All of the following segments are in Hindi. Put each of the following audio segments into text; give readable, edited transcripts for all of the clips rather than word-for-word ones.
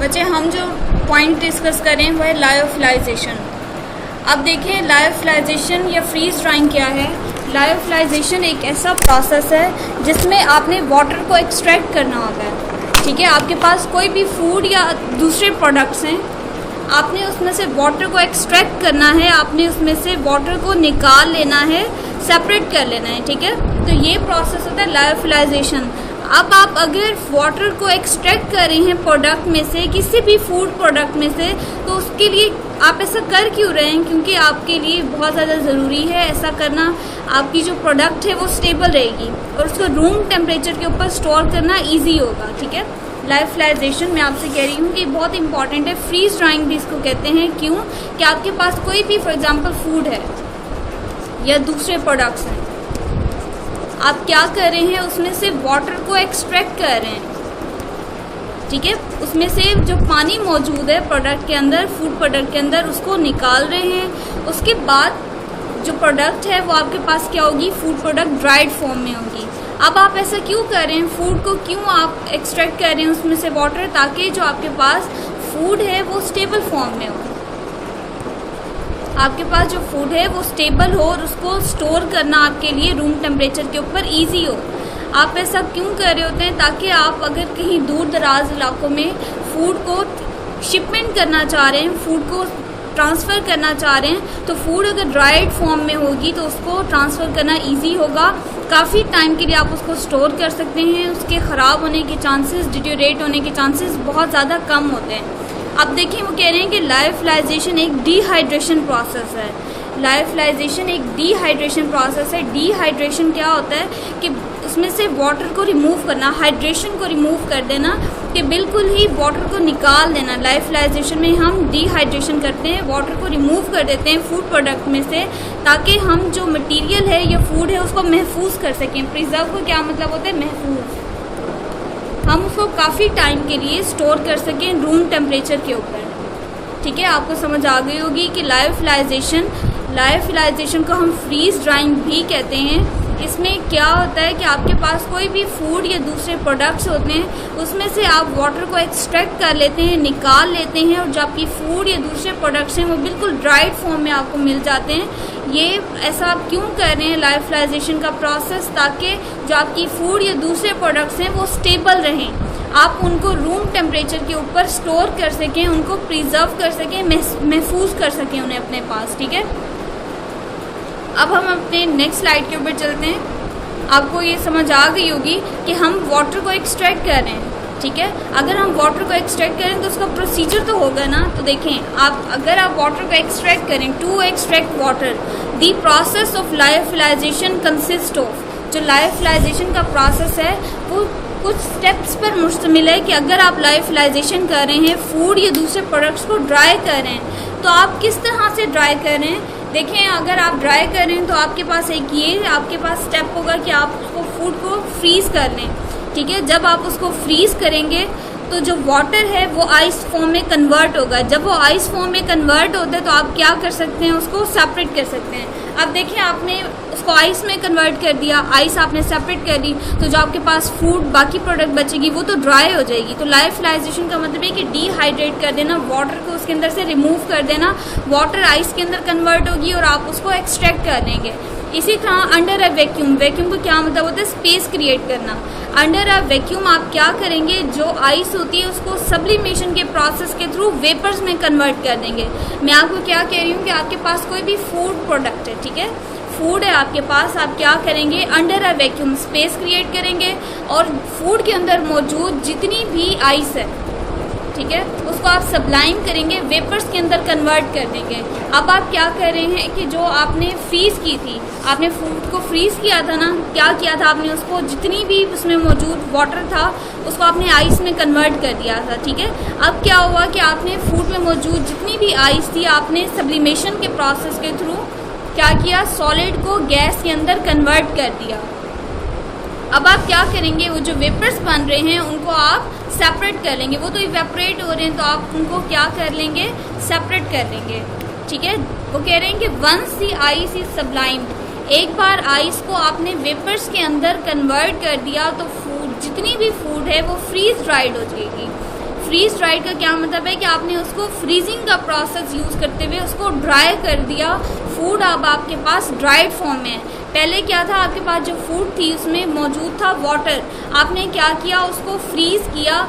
बच्चे हम जो पॉइंट डिस्कस करें वह है लायोफिलाइजेशन। अब देखें लायोफिलाइजेशन या फ्रीज ड्राइंग क्या है। लायोफिलाइजेशन एक ऐसा प्रोसेस है जिसमें आपने वाटर को एक्सट्रैक्ट करना होता है। ठीक है, आपके पास कोई भी फूड या दूसरे प्रोडक्ट्स हैं, आपने उसमें से वाटर को एक्सट्रैक्ट करना है, आपने उसमें से वाटर को निकाल लेना है, सेपरेट कर लेना है। ठीक है, तो ये प्रोसेस होता है लायोफिलाइजेशन। अब आप अगर वाटर को एक्सट्रैक्ट कर रहे हैं प्रोडक्ट में से, किसी भी फूड प्रोडक्ट में से, तो उसके लिए आप ऐसा कर क्यों रहे हैं? क्योंकि आपके लिए बहुत ज़्यादा ज़रूरी है ऐसा करना। आपकी जो प्रोडक्ट है वो स्टेबल रहेगी और उसको रूम टेम्परेचर के ऊपर स्टोर करना ईजी होगा। ठीक है, लायोफिलाइजेशन मैं आपसे कह रही हूँ कि बहुत इंपॉर्टेंट है। फ्रीज ड्राइंग भी इसको कहते हैं। क्यों? कि आपके पास कोई भी फॉर एग्जांपल फूड है या दूसरे प्रोडक्ट्स हैं, आप क्या कर रहे हैं, उसमें से वाटर को एक्सट्रैक्ट कर रहे हैं। ठीक है, उसमें से जो पानी मौजूद है प्रोडक्ट के अंदर, फूड प्रोडक्ट के अंदर, उसको निकाल रहे हैं। उसके बाद जो प्रोडक्ट है वो आपके पास क्या होगी, फूड प्रोडक्ट ड्राइड फॉर्म में होगी। अब आप ऐसा क्यों कर रहे हैं, फूड को क्यों आप एक्सट्रैक्ट कर रहे हैं उसमें से वाटर, ताकि जो आपके पास फूड है वो स्टेबल फॉर्म में हो। आपके पास जो फूड है वो स्टेबल हो और उसको स्टोर करना आपके लिए रूम टेम्परेचर के ऊपर इजी हो। आप ऐसा क्यों कर रहे होते हैं? ताकि आप अगर कहीं दूर दराज इलाकों में फूड को शिपमेंट करना चाह रहे हैं, फूड को ट्रांसफ़र करना चाह रहे हैं, तो फूड अगर ड्राइड फॉर्म में होगी तो उसको ट्रांसफ़र करना इजी होगा। काफ़ी टाइम के लिए आप उसको स्टोर कर सकते हैं। उसके ख़राब होने के चांसेस, डिटेरियोरेट होने के चांसेस बहुत ज़्यादा कम होते हैं। अब देखिए, वो कह रहे हैं कि लायोफिलाइजेशन एक डिहाइड्रेशन प्रोसेस है। लायोफिलाइजेशन एक डिहाइड्रेशन प्रोसेस है। डिहाइड्रेशन क्या होता है कि उसमें से वाटर को रिमूव करना, हाइड्रेशन को रिमूव कर देना, कि बिल्कुल ही वाटर को निकाल देना। लायोफिलाइजेशन में हम डिहाइड्रेशन करते हैं, वाटर को रिमूव कर देते हैं फूड प्रोडक्ट में से, ताकि हम जो मटेरियल है या फूड है उसको महफूज कर सकें। प्रिजर्व को क्या मतलब होता है, महफूज। हम उसको काफ़ी टाइम के लिए स्टोर कर सकें रूम टेम्परेचर के ऊपर। ठीक है, आपको समझ आ गई होगी कि लायोफिलाइजेशन को हम फ्रीज ड्राइंग भी कहते हैं। इसमें क्या होता है कि आपके पास कोई भी फूड या दूसरे प्रोडक्ट्स होते हैं, उसमें से आप वाटर को एक्सट्रैक्ट कर लेते हैं, निकाल लेते हैं, और जो आपकी फूड या दूसरे प्रोडक्ट्स हैं वो बिल्कुल ड्राइड फॉर्म में आपको मिल जाते हैं। ये ऐसा आप क्यों कर रहे हैं लायोफिलाइजेशन का प्रोसेस? ताकि जो आपकी फूड या दूसरे प्रोडक्ट्स हैं वो स्टेबल रहें, आप उनको रूम टेम्परेचर के ऊपर स्टोर कर सकें, उनको प्रिजर्व कर सकें, महफूज कर सकें उन्हें अपने पास। ठीक है, अब हम अपने नेक्स्ट स्लाइड के ऊपर चलते हैं। आपको ये समझ आ गई होगी कि हम वाटर को एक्सट्रैक्ट कर रहे हैं। ठीक है, अगर हम वाटर को एक्सट्रैक्ट करें तो उसका प्रोसीजर तो होगा ना। तो देखें, अगर आप वाटर को एक्सट्रैक्ट करें, to extract water, the process of lyophilization consist of, जो लायोफिलाइजेशन का प्रोसेस है वो कुछ स्टेप्स पर मुश्तमिल है। कि अगर आप लायोफिलाइजेशन कर रहे हैं, फूड या दूसरे प्रोडक्ट्स को ड्राई कर रहे हैं, तो आप किस तरह से ड्राई कर रहे हैं। देखें, अगर आप ड्राई कर रहे हैं तो आपके पास आपके पास स्टेप होगा कि आप उसको फूड को फ्रीज़ कर लें। ठीक है, जब आप उसको फ्रीज़ करेंगे तो जो वाटर है वो आइस फॉर्म में कन्वर्ट होगा। जब वो आइस फॉर्म में कन्वर्ट होता है तो आप क्या कर सकते हैं, उसको सेपरेट कर सकते हैं। अब देखिए, आपने उसको आइस में कन्वर्ट कर दिया, आइस आपने सेपरेट कर दी, तो जो आपके पास फूड बाकी प्रोडक्ट बचेगी वो तो ड्राई हो जाएगी। तो लायोफिलाइजेशन का मतलब है कि डिहाइड्रेट कर देना, वाटर को उसके अंदर से रिमूव कर देना, वाटर आइस के अंदर कन्वर्ट होगी और आप उसको एक्सट्रैक्ट कर लेंगे। इसी तरह अंडर अ वैक्यूम, वैक्यूम को क्या मतलब होता है, स्पेस क्रिएट करना। अंडर अ वैक्यूम आप क्या करेंगे, जो आइस होती है उसको सब्लिमेशन के प्रोसेस के थ्रू वेपर्स में कन्वर्ट कर देंगे। मैं आपको क्या कह रही हूँ कि आपके पास कोई भी फूड प्रोडक्ट है, ठीक है, फूड है आपके पास, आप क्या करेंगे, under a vacuum space create करेंगे और फूड के अंदर मौजूद जितनी भी आइस है, ठीक है, उसको आप सब्लाइम करेंगे, वेपर्स के अंदर कन्वर्ट कर देंगे। अब आप क्या कर रहे हैं कि जो आपने फ्रीज़ की थी, आपने फूड को फ्रीज़ किया था ना, क्या किया था आपने, उसको जितनी भी उसमें मौजूद वाटर था उसको आपने आइस में कन्वर्ट कर दिया था। ठीक है, अब क्या हुआ कि आपने फूड में मौजूद जितनी भी आइस थी आपने सब्लिमेशन के प्रोसेस के थ्रू क्या किया, सॉलिड को गैस के अंदर कन्वर्ट कर दिया। अब आप क्या करेंगे, वो जो वेपर्स बन रहे हैं उनको आप सेपरेट कर लेंगे। वो तो इवेपोरेट हो रहे हैं तो आप उनको क्या कर लेंगे, सेपरेट कर लेंगे। ठीक है, वो कह रहे हैं कि once the ice is sublime, एक बार आइस को आपने वेपर्स के अंदर कन्वर्ट कर दिया तो फूड, जितनी भी फूड है वो फ्रीज ड्राइड हो जाएगी। फ्रीज ड्राइड का क्या मतलब है कि आपने उसको फ्रीजिंग का प्रोसेस यूज़ करते हुए उसको ड्राई कर दिया। फूड अब आपके पास ड्राइड फॉर्म में है। पहले क्या था, आपके पास जो फूड थी उसमें मौजूद था वाटर, आपने क्या किया, उसको फ्रीज़ किया।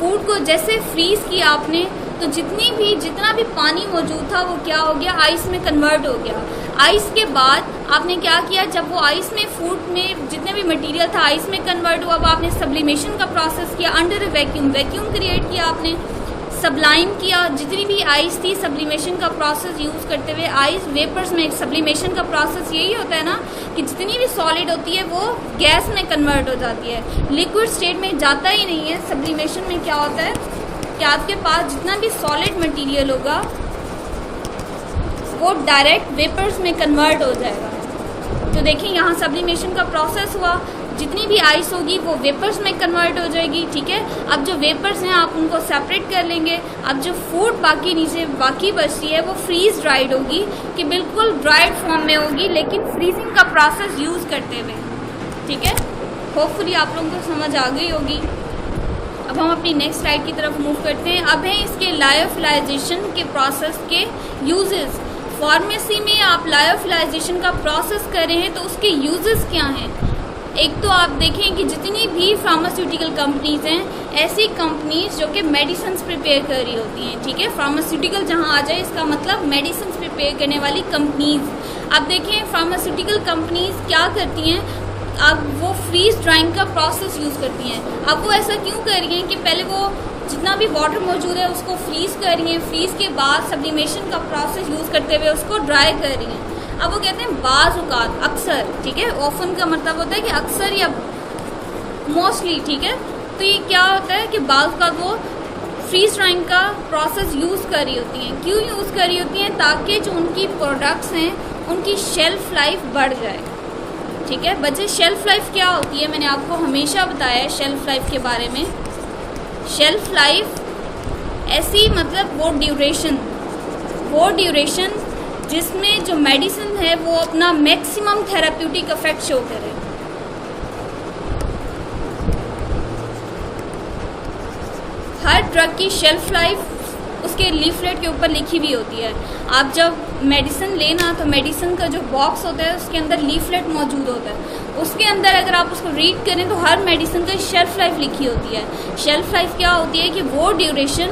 फूड को जैसे फ्रीज़ किया आपने, तो जितना भी पानी मौजूद था वो क्या हो गया, आइस में कन्वर्ट हो गया। आइस के बाद आपने क्या किया, जब वो आइस में फूड में जितने भी मटेरियल था आइस में कन्वर्ट हुआ, अब आपने सब्लिमेशन का प्रोसेस किया अंडर अ वैक्यूम क्रिएट किया, आपने सब्लाइम किया। जितनी भी आइस थी सब्लिमेशन का प्रोसेस यूज़ करते हुए, आइस वेपर्स में सब्लिमेशन का प्रोसेस यही होता है ना कि जितनी भी सॉलिड होती है वो गैस में कन्वर्ट हो जाती है, लिक्विड स्टेट में जाता ही नहीं है। सब्लिमेशन में क्या होता है कि आपके पास जितना भी सॉलिड मटेरियल होगा वो डायरेक्ट वेपर्स में कन्वर्ट हो जाएगा। तो देखिए यहाँ सब्लिमेशन का प्रोसेस हुआ, जितनी भी आइस होगी वो वेपर्स में कन्वर्ट हो जाएगी। ठीक है, अब जो वेपर्स हैं आप उनको सेपरेट कर लेंगे। अब जो फूड बाकी बचती है वो फ्रीज ड्राइड होगी, कि बिल्कुल ड्राइड फॉर्म में होगी लेकिन फ्रीजिंग का प्रोसेस यूज़ करते हुए। ठीक है, होपफुली आप लोगों को समझ आ गई होगी। अब हम अपनी नेक्स्ट स्लाइड की तरफ मूव करते हैं। अब है इसके लायोफिलाइजेशन के प्रोसेस के यूजेस। फार्मेसी में आप लायोफिलाइजेशन का प्रोसेस कर रहे हैं तो उसके यूजेस क्या हैं। एक तो आप देखें कि जितनी भी फार्मास्यूटिकल कंपनीज हैं, ऐसी कंपनीज जो कि मेडिसिन प्रिपेयर कर रही होती हैं। ठीक है, फार्मास्यूटिकल जहां आ जाए इसका मतलब मेडिसिन प्रिपेयर करने वाली कंपनीज। अब देखें फार्मास्यूटिकल कंपनीज क्या करती हैं, अब वो फ्रीज ड्राइंग का प्रोसेस यूज़ करती हैं। अब वो ऐसा क्यों कर रही हैं कि पहले वो जितना भी वाटर मौजूद है उसको फ्रीज कर रही हैं, फ्रीज के बाद सब्लिमेशन का प्रोसेस यूज़ करते हुए उसको ड्राई कर रही हैं। अब वो कहते हैं बाज़ औक़ात, अक्सर, ठीक है, ऑफन का मतलब होता है कि अक्सर या मोस्टली। ठीक है, तो ये क्या होता है कि बाज़ औक़ात वो फ्रीज ड्राइंग का प्रोसेस यूज़ कर रही होती हैं। क्यों यूज़ कर रही होती हैं, ताकि जो उनकी प्रोडक्ट्स हैं उनकी शेल्फ लाइफ बढ़ जाए। ठीक है बच्चे, शेल्फ लाइफ क्या होती है, मैंने आपको हमेशा बताया है शेल्फ लाइफ के बारे में। शेल्फ लाइफ ऐसी मतलब वो ड्यूरेशन जिसमें जो मेडिसिन है वो अपना मैक्सिमम थेराप्यूटिक इफेक्ट शो करे। हर ड्रग की शेल्फ लाइफ उसके लीफलेट के ऊपर लिखी हुई होती है। आप जब मेडिसिन लेना तो मेडिसिन का जो बॉक्स होता है उसके अंदर लीफलेट मौजूद होता है। उसके अंदर अगर आप उसको रीड करें तो हर मेडिसिन का शेल्फ लाइफ लिखी होती है। शेल्फ लाइफ क्या होती है कि वो ड्यूरेशन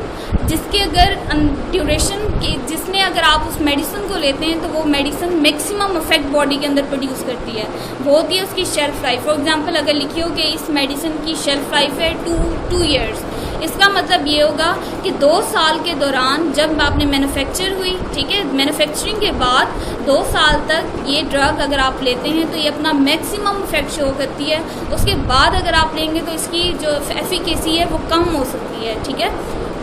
जिसमें अगर आप उस मेडिसिन को लेते हैं तो वो मेडिसिन मैक्सिमम इफेक्ट बॉडी के अंदर प्रोड्यूस करती है, वो होती है उसकी शेल्फ लाइफ। फॉर एग्जांपल अगर लिखी हो कि इस मेडिसिन की शेल्फ लाइफ है 2 ईयर्स, इसका मतलब ये होगा कि 2 साल के दौरान जब आपने मैन्युफैक्चर हुई, ठीक है, मैन्युफैक्चरिंग के बाद 2 साल तक ये ड्रग अगर आप लेते हैं तो ये अपना मैक्सिमम इफेक्ट शो करती है। उसके बाद अगर आप लेंगे तो इसकी जो एफिकेसी है वो कम हो सकती है। ठीक है,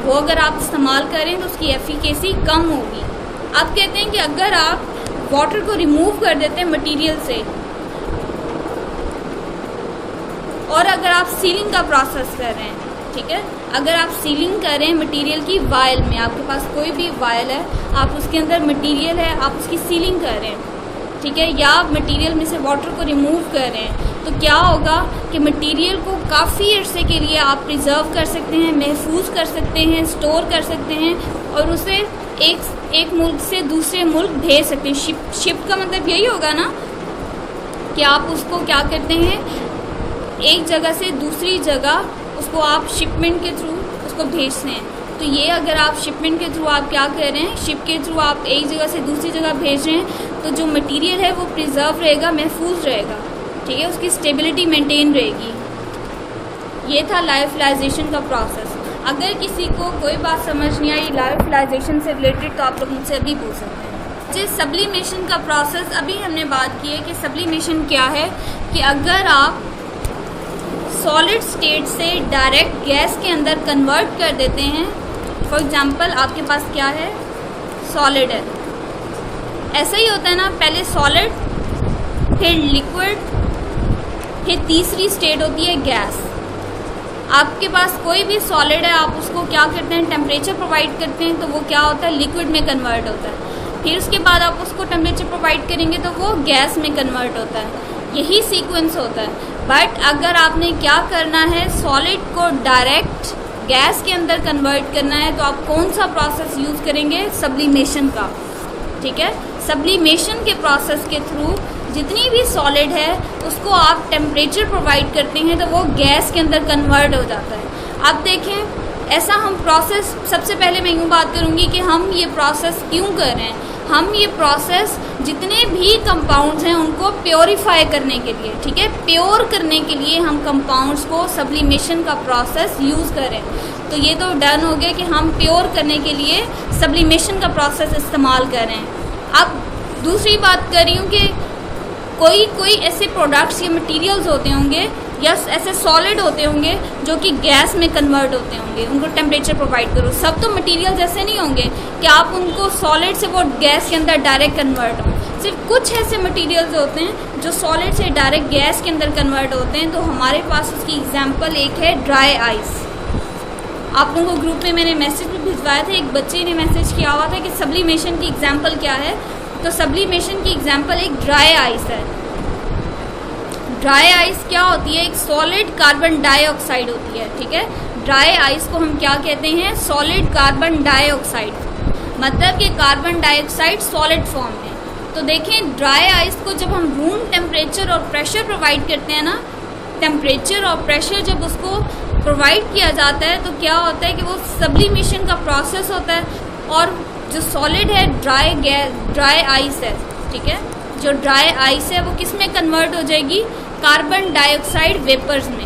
वो अगर आप इस्तेमाल करें तो उसकी एफिकेसी कम होगी। आप कहते हैं कि अगर आप वाटर को रिमूव कर देते हैं मटेरियल से और अगर आप सीलिंग का प्रोसेस कर रहे हैं, ठीक है, अगर आप सीलिंग कर रहे हैं मटेरियल की वायल में, आपके पास कोई भी वायल है, आप उसके अंदर मटेरियल है, आप उसकी सीलिंग कर रहे हैं, ठीक है, या आप मटेरियल में से वाटर को रिमूव कर रहे हैं, तो क्या होगा कि मटेरियल को काफ़ी अरसे के लिए आप प्रिजर्व कर सकते हैं, महफूज कर सकते हैं, स्टोर कर सकते हैं और उसे एक मुल्क से दूसरे मुल्क भेज सकते हैं। शिप का मतलब यही होगा ना कि आप उसको क्या करते हैं, एक जगह से दूसरी जगह उसको आप शिपमेंट के थ्रू उसको भेजते हैं। तो ये अगर आप शिपमेंट के थ्रू आप क्या कर रहे हैं, शिप के थ्रू आप एक जगह से दूसरी जगह भेज रहे हैं, तो जो मटेरियल है वो प्रिजर्व रहेगा, महफूज रहेगा, ठीक है, उसकी स्टेबिलिटी मेंटेन रहेगी। ये था लायोफिलाइजेशन का प्रोसेस। अगर किसी को कोई बात समझ नहीं आई लायोफिलाइजेशन से रिलेटेड तो आप लोग मुझसे अभी पूछ सकते हैं। जिस सब्लिमेशन का प्रोसेस अभी हमने बात की है कि सब्लिमेशन क्या है, कि अगर आप सॉलिड स्टेट से डायरेक्ट गैस के अंदर कन्वर्ट कर देते हैं, फॉर एग्जांपल आपके पास क्या है, सॉलिड है, ऐसा ही होता है ना, पहले सॉलिड फिर लिक्विड फिर तीसरी स्टेट होती है गैस। आपके पास कोई भी सॉलिड है, आप उसको क्या करते हैं, टेम्परेचर प्रोवाइड करते हैं तो वो क्या होता है, लिक्विड में कन्वर्ट होता है। फिर उसके बाद आप उसको टेम्परेचर प्रोवाइड करेंगे तो वो गैस में कन्वर्ट होता है। यही सीक्वेंस होता है। बट अगर आपने क्या करना है, सॉलिड को डायरेक्ट गैस के अंदर कन्वर्ट करना है तो आप कौन सा प्रोसेस यूज़ करेंगे? सब्लिमेशन का, ठीक है। सब्लिमेशन के प्रोसेस के थ्रू जितनी भी सॉलिड है उसको आप टेम्परेचर प्रोवाइड करते हैं तो वो गैस के अंदर कन्वर्ट हो जाता है। अब देखें, ऐसा हम प्रोसेस, सबसे पहले मैं यूँ बात करूँगी कि हम ये प्रोसेस क्यों कर रहे हैं। हम ये प्रोसेस जितने भी कंपाउंड्स हैं उनको प्योरीफाई करने के लिए, ठीक है, प्योर करने के लिए हम कंपाउंड्स को सब्लिमेशन का प्रोसेस यूज़ करें। तो ये तो डन हो गया कि हम प्योर करने के लिए सब्लिमेशन का प्रोसेस इस्तेमाल कर रहे हैं। अब दूसरी बात कर रही हूँ कि कोई ऐसे प्रोडक्ट्स या मटेरियल्स होते होंगे या ऐसे सॉलिड होते होंगे जो कि गैस में कन्वर्ट होते होंगे, उनको टेम्परेचर प्रोवाइड करो। सब तो मटेरियल्स ऐसे नहीं होंगे कि आप उनको सॉलिड से वो गैस के अंदर डायरेक्ट कन्वर्ट हो। सिर्फ कुछ ऐसे मटेरियल्स होते हैं जो सॉलिड से डायरेक्ट गैस के अंदर कन्वर्ट होते हैं। तो हमारे पास उसकी एग्जाम्पल एक है ड्राई आइस। आप लोगों को ग्रुप में मैंने मैसेज भी भिजवाया था, एक बच्चे ने मैसेज किया हुआ था कि सब्लिमेशन की एग्जाम्पल क्या है। तो सब्लिमेशन की एग्जाम्पल एक ड्राई आइस है। ड्राई आइस क्या होती है? एक सॉलिड कार्बन डाइऑक्साइड होती है, ठीक है। ड्राई आइस को हम क्या कहते हैं? सॉलिड कार्बन डाइऑक्साइड, मतलब कि कार्बन डाइऑक्साइड सॉलिड फॉर्म में। तो देखें, ड्राई आइस को जब हम रूम टेम्परेचर और प्रेशर प्रोवाइड करते हैं ना, टेम्परेचर और प्रेशर जब उसको प्रोवाइड किया जाता है तो क्या होता है कि वो सब्लिमेशन का प्रोसेस होता है। और जो सॉलिड है ड्राई आइस है, ठीक है, जो ड्राई आइस है वो किस में कन्वर्ट हो जाएगी? कार्बन डाइऑक्साइड वेपर्स में।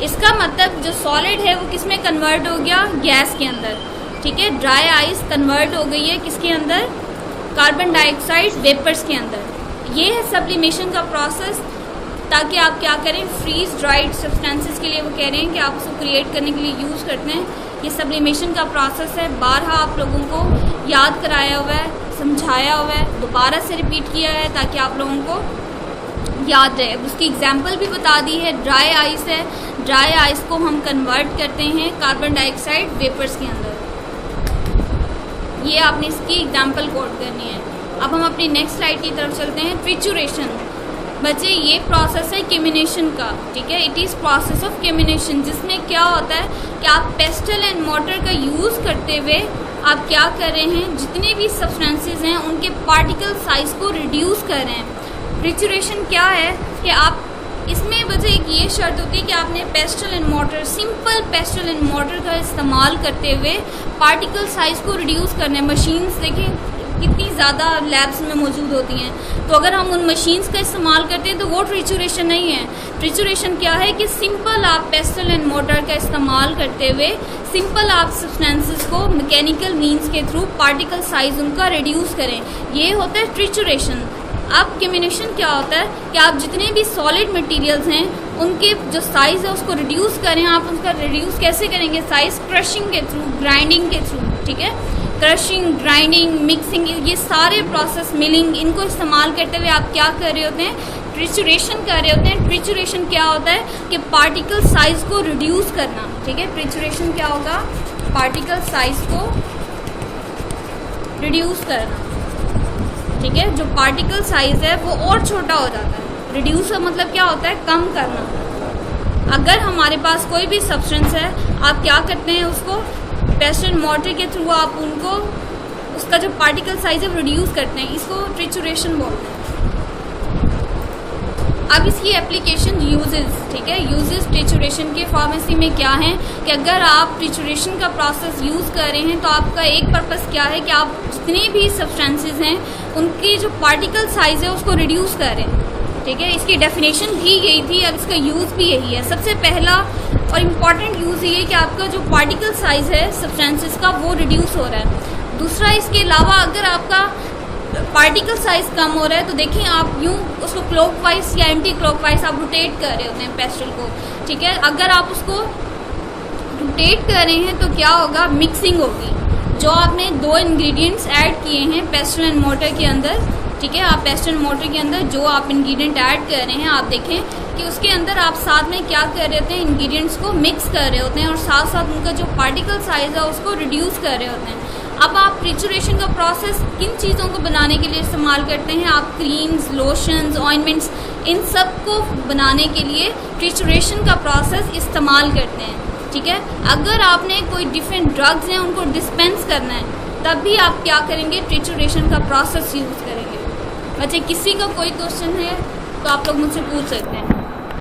इसका मतलब जो सॉलिड है वो किस में कन्वर्ट हो गया? गैस के अंदर, ठीक है। ड्राई आइस कन्वर्ट हो गई है किसके अंदर? कार्बन डाइऑक्साइड वेपर्स के अंदर। ये है सब्लिमेशन का प्रोसेस। ताकि आप क्या करें, फ्रीज ड्राइड सब्सटेंसेस के लिए वो कह रहे हैं कि आप उसको क्रिएट करने के लिए यूज़ करते हैं। ये सब्लिमेशन का प्रोसेस है, बारहा आप लोगों को याद कराया हुआ है, समझाया हुआ है, दोबारा से रिपीट किया है ताकि आप लोगों को याद रहे। उसकी एग्जांपल भी बता दी है, ड्राई आइस है। ड्राई आइस को हम कन्वर्ट करते हैं कार्बन डाइऑक्साइड वेपर्स के अंदर। ये आपने इसकी एग्जांपल कोट करनी है। अब हम अपनी नेक्स्ट स्लाइड की तरफ चलते हैं। ट्रिचुरेशन, बच्चे ये प्रोसेस है केमिनेशन का, ठीक है। इट इज़ प्रोसेस ऑफ केमिनेशन, जिसमें क्या होता है कि आप पेस्टल एंड मोटर का यूज़ करते हुए आप क्या कर रहे हैं, जितने भी सब्सटेंसेस हैं उनके पार्टिकल साइज को रिड्यूस कर रहे हैं। ट्रिचुरेशन क्या है कि आप इसमें बच्चे एक ये शर्त होती है कि आपने pastel and motor, simple pastel and motor का इस्तेमाल करते हुए पार्टिकल साइज को रिड्यूस करना है। मशीन्स देखें कितनी ज़्यादा लैब्स में मौजूद होती हैं, तो अगर हम उन मशीन्स का इस्तेमाल करते हैं तो वो ट्रिचुरेशन नहीं है। ट्रिचुरेशन क्या है कि सिंपल आप पेस्टल एंड मोटर का इस्तेमाल करते हुए सिंपल आप सब्सटेंसेस को मैकेनिकल मीन्स के थ्रू पार्टिकल साइज उनका रिड्यूस करें, ये होता है ट्रिचुरेशन। अब केमिनेशन क्या होता है कि आप जितने भी सॉलिड मटेरियल्स हैं उनके जो साइज़ है उसको रिड्यूस करें। आप उसका रिड्यूस कैसे करेंगे? साइज क्रशिंग के थ्रू, ग्राइंडिंग के थ्रू, ठीक है। क्रशिंग, ग्राइंडिंग, मिक्सिंग, ये सारे प्रोसेस, मिलिंग, इनको इस्तेमाल करते हुए आप क्या कर रहे होते हैं? ट्रिचुरेशन कर रहे होते हैं। ट्रिचुरेशन क्या होता है कि पार्टिकल साइज को रिड्यूस करना, ठीक है। ट्रिचुरेशन क्या होगा? पार्टिकल साइज को रिड्यूस करना, ठीक है। जो पार्टिकल साइज है वो और छोटा हो जाता है। रिड्यूस का मतलब क्या होता है? कम करना। अगर हमारे पास कोई भी सब्सटेंस है, आप क्या करते हैं, उसको पेस्टल मोटर के थ्रू आप उनको उसका जो पार्टिकल साइज है रिड्यूस करते हैं, इसको ट्रिचुरेशन बोलते हैं। अब इसकी एप्लीकेशन यूजेस, ठीक है। यूजेस ट्रिचुरेशन के फार्मेसी में क्या है कि अगर आप ट्रिचुरेशन का प्रोसेस यूज़ कर रहे हैं तो आपका एक पर्पस क्या है कि आप जितने भी सब्सटेंसेस हैं उनकी जो पार्टिकल साइज है उसको रिड्यूस करें, ठीक है। इसकी डेफिनेशन भी यही थी, अब इसका यूज़ भी यही है। सबसे पहला और इम्पॉर्टेंट यूज़ ये है कि आपका जो पार्टिकल साइज़ है सब्सटेंसेस का वो रिड्यूस हो रहा है। दूसरा, इसके अलावा अगर आपका पार्टिकल साइज कम हो रहा है तो देखिए आप यूँ उसको क्लॉकवाइज या एंटी क्लॉकवाइज आप रोटेट कर रहे होते हैं पेस्टल को, ठीक है। अगर आप उसको रोटेट कर रहे हैं तो क्या होगा? मिक्सिंग होगी। जो आपने दो इंग्रेडिएंट्स ऐड किए हैं पेस्टल एंड मोटर के अंदर, ठीक है, आप पेस्टल मोटर के अंदर जो आप इंग्रेडिएंट ऐड कर रहे हैं, आप देखें कि उसके अंदर आप साथ में क्या कर रहे होते हैं? इंग्रेडिएंट्स को मिक्स कर रहे होते हैं और साथ साथ उनका जो पार्टिकल साइज है उसको रिड्यूस कर रहे होते हैं। अब आप ट्रिचुरेशन का प्रोसेस किन चीज़ों को बनाने के लिए इस्तेमाल करते हैं? आप क्रीम्स, लोशंस, ऑइंटमेंट्स, इन सब को बनाने के लिए ट्रिचुरेशन का प्रोसेस इस्तेमाल करते हैं। ठीक है, अगर आपने कोई डिफरेंट ड्रग्स हैं उनको डिस्पेंस करना है तब भी आप क्या करेंगे, ट्रिचुरेशन का प्रोसेस यूज़ करेंगे। बच्चे किसी का कोई क्वेश्चन है तो आप लोग मुझसे पूछ सकते हैं।